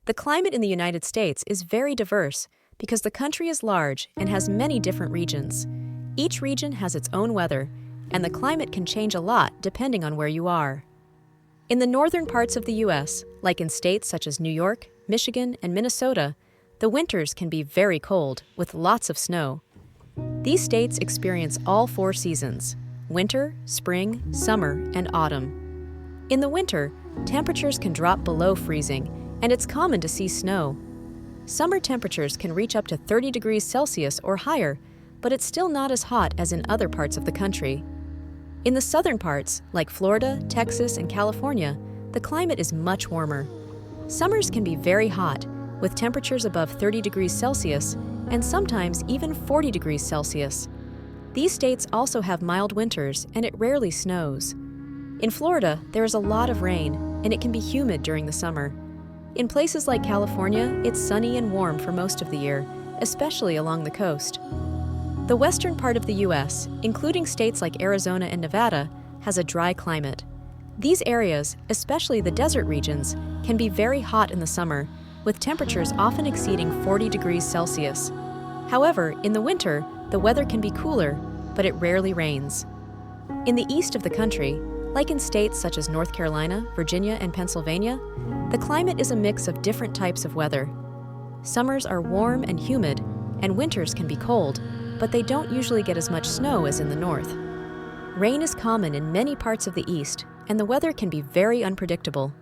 The climate in the United States is very diverse because the country is large and has many different regions. Each region has its own weather, and the climate can change a lot depending on where you are. In the northern parts of the U.S., like in states such as New York, Michigan, and Minnesota, the winters can be very cold with lots of snow. These states experience all four seasons: winter, spring, summer, and autumn. In the winter, temperatures can drop below freezing, and it's common to see snow. Summer temperatures can reach up to 30 degrees Celsius or higher, but it's still not as hot as in other parts of the country. In the southern parts, like Florida, Texas, and California, the climate is much warmer. Summers can be very hot, with temperatures above 30 degrees Celsius and sometimes even 40 degrees Celsius. These states also have mild winters, and it rarely snows. In Florida, there is a lot of rain, and it can be humid during the summer. In places like California, it's sunny and warm for most of the year, especially along the coast. The western part of the U.S., including states like Arizona and Nevada, has a dry climate. These areas, especially the desert regions, can be very hot in the summer, with temperatures often exceeding 40 degrees Celsius. However, in the winter, the weather can be cooler, but it rarely rains. In the east of the country, like in states such as North Carolina, Virginia, and Pennsylvania, the climate is a mix of different types of weather. Summers are warm and humid, and winters can be cold, but they don't usually get as much snow as in the north. Rain is common in many parts of the east, and the weather can be very unpredictable.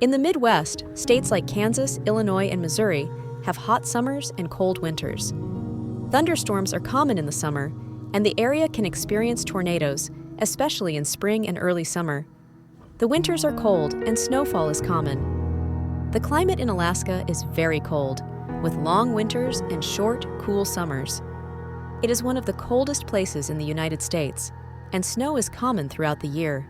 In the Midwest, states like Kansas, Illinois, and Missouri have hot summers and cold winters. Thunderstorms are common in the summer, and the area can experience tornadoes, especially in spring and early summer. The winters are cold and snowfall is common. The climate in Alaska is very cold, with long winters and short, cool summers. It is one of the coldest places in the United States, and snow is common throughout the year.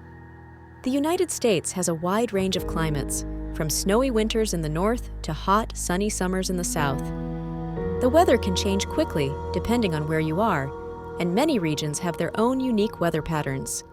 The United States has a wide range of climates, from snowy winters in the north to hot, sunny summers in the south. The weather can change quickly depending on where you are, and many regions have their own unique weather patterns.